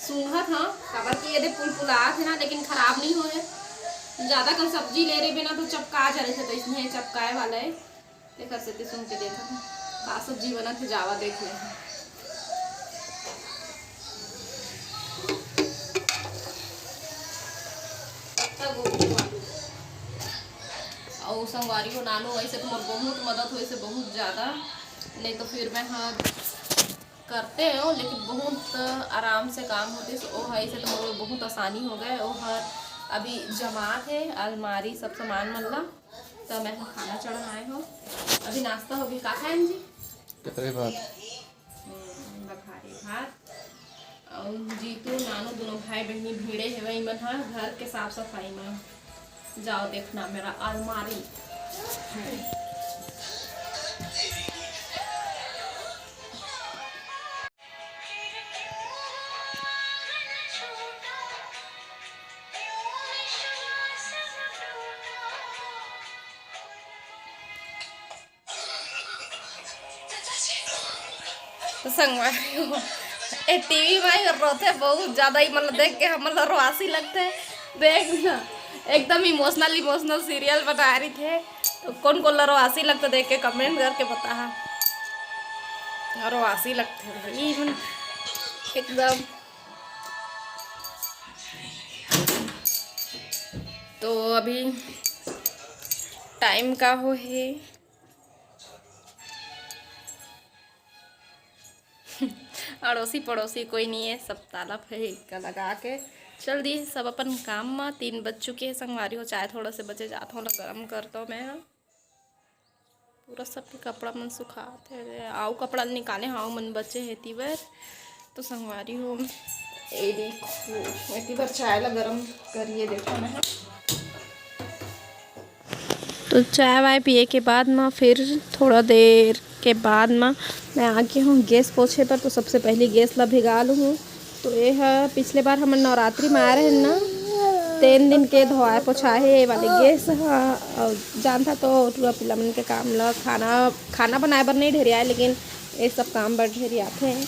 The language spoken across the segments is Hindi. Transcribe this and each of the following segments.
सूंघत हाँ कबर की यदि पुल पुलात है ना, लेकिन खराब नहीं हो है। ज़्यादा कल सब्जी ले रहे बिना तो चपका जा रहे थे, तो इसमें चपकाए वाला है। देखा से सुन के देखा था का सब्जी बना थे, जावा देख ले। और संगवारी को नानो ऐसे तो बहुत मदद हो, ऐसे बहुत ज़्यादा नहीं तो फिर मैं हाँ करते हो, लेकिन बहुत आराम से काम होते तो वो है ऐसे तो मेरे बहुत आसानी हो गए। वो हर अभी जमात है अलमारी सब सामान मल्ला, तो मैं खाना चढ़ाए हो। अभी नाश्ता हो गया, का खाएं जी? बखारी भात। और जीतू नानू दोनों भाई बहनी भीड़े है वही मन हाँ घर के साफ सफाई में। जाओ देखना मेरा अलमारी है। तो संगवारी हो टीवी में रोते बहुत ज्यादा ही, मतलब देख के हम मतलब रोआसी लगते है। देख ना एकदम इमोशनल सीरियल बना रही थे, तो कौन कौन रोआसी लगता देख के कमेंट करके बता। रोआसी लगते भाई मन एकदम। तो अभी टाइम का हो है अड़ोसी पड़ोसी कोई नहीं है, सब ताला फेंक लगा के चल दिए सब अपन काम में। 3 बज चुके हैं संगवारी हो, चाय थोड़ा से बचे जाता हूँ गर्म करता हूँ मैं। पूरा सब कपड़ा मन सुखाते आओ कपड़ा निकाले हाँ मन बचे है तीबर। तो संगवारी हो ये देखो तीबर चाय ला गर्म करिए देखो मैं। तो चाय वाय पिए के बाद में फिर थोड़ा देर के बाद में मैं आ गई हूँ गैस पोछे पर। तो सबसे पहले गैस ला भिगा लूँ। तो ये है पिछले बार हम नवरात्रि में आ रहे हैं ना, 3 दिन के धोआए पोछाए है वाले गैस हाँ जानता। तो टूरा पिला मन के काम ला खाना बनाए बर नहीं ढेर आए, लेकिन ये सब काम बर ढेर आते हैं।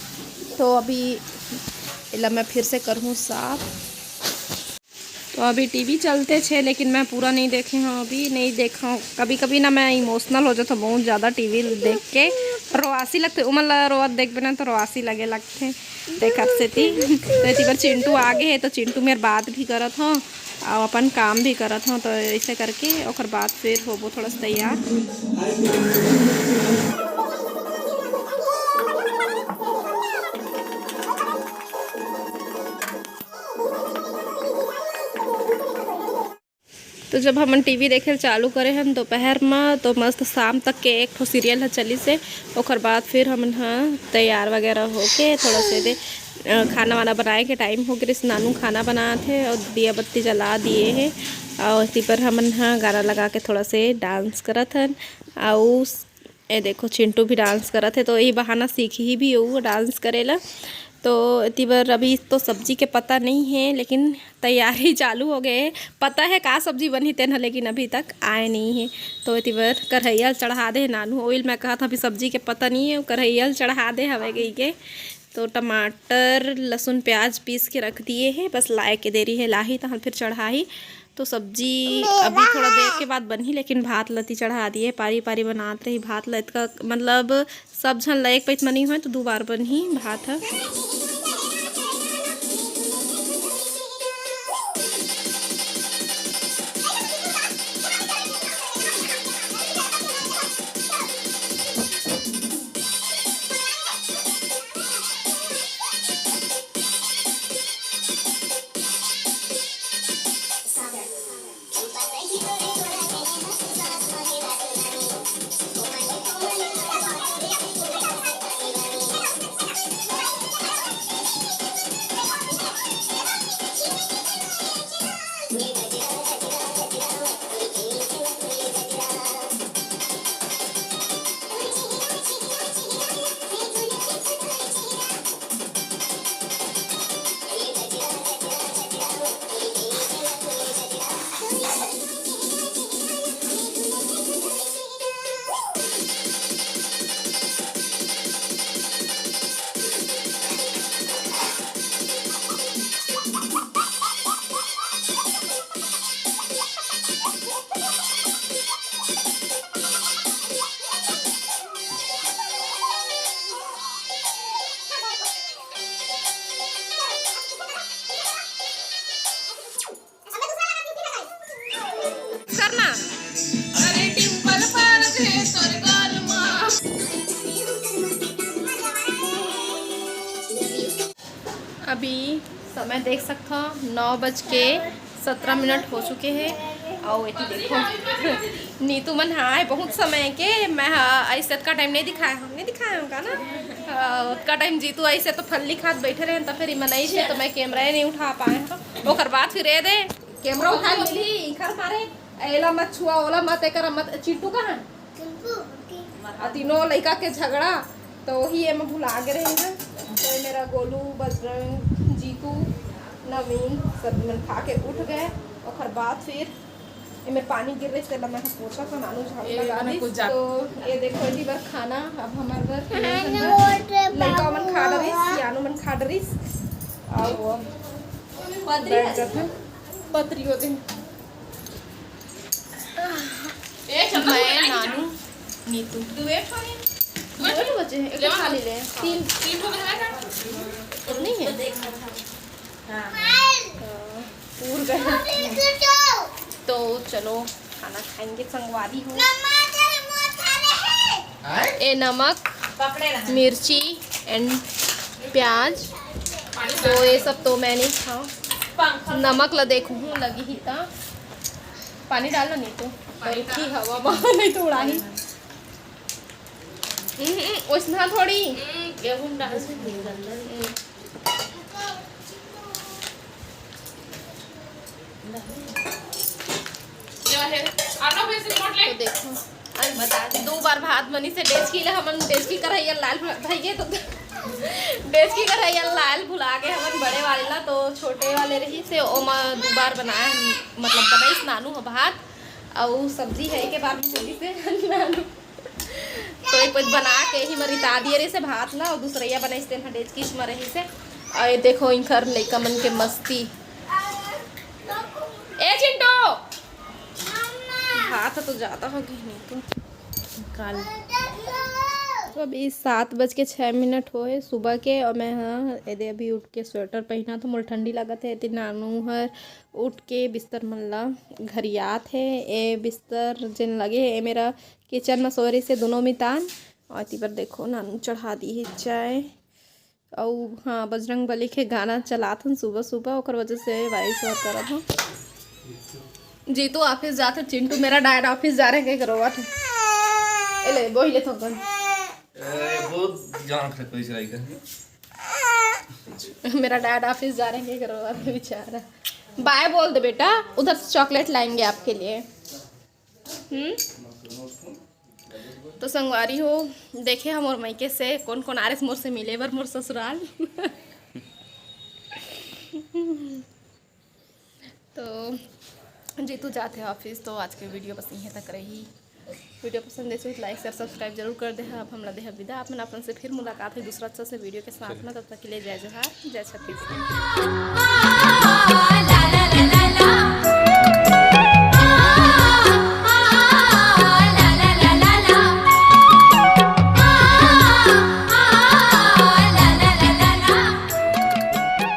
तो अभी इला मैं फिर से करूँ साफ। तो अभी टीवी चलते छे, लेकिन मैं पूरा नहीं देखे हूँ, अभी नहीं देखा हूँ। कभी कभी ना मैं इमोशनल हो जाता बहुत ज़्यादा टीवी देख के, रोआसी लगते उमल रोअत देख बिना तो रोआसी लगे लगते देखा से थी। तो इसी पर चिंटू आगे है, तो चिंटू मेरे बात भी करत हूँ और अपन काम भी करत हूँ। तो ऐसे करके और बाद फिर होबो थोड़ा सा तैयार। तो जब हम टीवी देखे चालू करे हैं दोपहर में, तो मस्त शाम तक के एक सीरियल है चली से। और बाद फिर हम हाँ तैयार वगैरह होके थोड़ा से दे खाना वाना बनाए के टाइम हो गया। नानू खाना बना थे और दिया बत्ती जला दिए हैं। और इसी पर हम हाँ गाना लगा के थोड़ा से डांस करत हन। और ये देखो चिंटू भी डांस करत है, तो यही बहाना सीखी ही भी वो डांस करेला। तो इतनी बार अभी तो सब्जी के पता नहीं है, लेकिन तैयारी चालू हो गए। पता है का सब्जी बनी तेना, लेकिन अभी तक आए नहीं है। तो इतनी बार कढ़ैया चढ़ा दे नानू ऑयल। मैं कहा था अभी सब्जी के पता नहीं है, कढ़ैया चढ़ा दे हवे गई के। तो टमाटर लहसुन प्याज पीस के रख दिए हैं, बस लाए के देरी है लाही तो हम फिर चढ़ाई। तो सब्जी अभी थोड़ा देर के बाद बनी, लेकिन भात लती चढ़ा दिए। पारी पारी बनाते रही भात लत का मतलब सब झन लायक पैत मनी हुए तो 2 बार बन ही भात है। अभी समय देख सकते हो 9:17 हो चुके हैं। और ये देखो नीतू मन हाँ बहुत समय के मैं ऐसे का टाइम नहीं दिखाया होगा ना। का टाइम जीतू ऐसे तो फल्ली खात बैठे रहे तो फिर मन ऐसे तो मैं कैमरा नहीं उठा पाए तो ओकर बाद फिर दे कैमरा उठा मिली इखर मारे एला मत छुआ ओला मत एकर मत चिंटू कहाँ तीनों लड़का के झगड़ा तो वही एम भुला गए रहे हैं। तो मेरा गोलू बजरंग जीतू नवीन सब मन खा के उठ गए और बाद फिर मेरे पानी गिर रही है मैं पोछा का नानू झाड़ू लगा दी। तो ये देखो इसी बार खाना अब हमारे घर लड़का मन खा डरी सियानो मन खा डरी और पतरी होते मैं नानू नीतू बचे एक खाली ले तीन नहीं है पूर गए। तो चलो खाना खाएंगे संगवारी हो। ए नमक मिर्ची एंड प्याज तो ये सब तो मैं नहीं खाऊं। नमक ला देखूँ लगी ही था पानी डालो नहीं तो रुकी हवा बाहर नहीं तो उड़ा ही उसना थोड़ी गेहूं डाल तो देखो बता 2 बार भात बनी से डेचकी ले हमन डेचकी कढ़ाई लाल भइए तो डेचकी कढ़ाई लाल भुला के हमन बड़े वाले ला तो छोटे वाले रही से ओमा 2 बार बनाया मतलब बनाई नानू हो भात और सब्जी है के बार में जल्दी से नानू तो एक कुछ बना के ही मरिता दिए रही से भात ला और दूसरैया बनाई से डेचकी में रही से। और ये देखो इनकर लइका मन के मस्ती ए चिंटू भात तो ज़्यादा होगी नहीं तो काल। तो अभी 7:06 होए सुबह के और मैं हाँ यदि अभी उठ के स्वेटर पहना तो मोल ठंडी लागत है। इतनी नानू हर उठ के बिस्तर मल्ला घरियात है ए बिस्तर जिन लगे है मेरा किचन में सोरे से दोनों में तान और ती पर देखो नानू चढ़ा दी है चाय और हाँ बजरंग बली के गाना चलात हन सुबह सुबह और वजह से वाइस और करत हूँ। जीतू ऑफिस जाते चिंटू मेरा डैड ऑफिस जा रहे क्या करो बात ले बोही ले थोकन बहुत जान खा कोई चलाई का मेरा डैड ऑफिस जा रहे हैं क्या करो बात बेचारा। बाय बोल दे बेटा उधर से चॉकलेट लाएंगे आपके लिए। तो संगवारी हो देखे हम और मैके से कौन कौन आर एस मोर से मिले बर मोर ससुराल तो जीतू जाते हैं ऑफिस। तो आज के वीडियो बस यहीं तक रही। वीडियो पसंद है तो लाइक शेयर सब्सक्राइब जरूर कर दे। अब हम दे विदा अपन अपन से फिर मुलाकात है दूसरा अच्छा से वीडियो के साथ में। तब तक के लिए जय जोहार जय छत्तीसगढ़।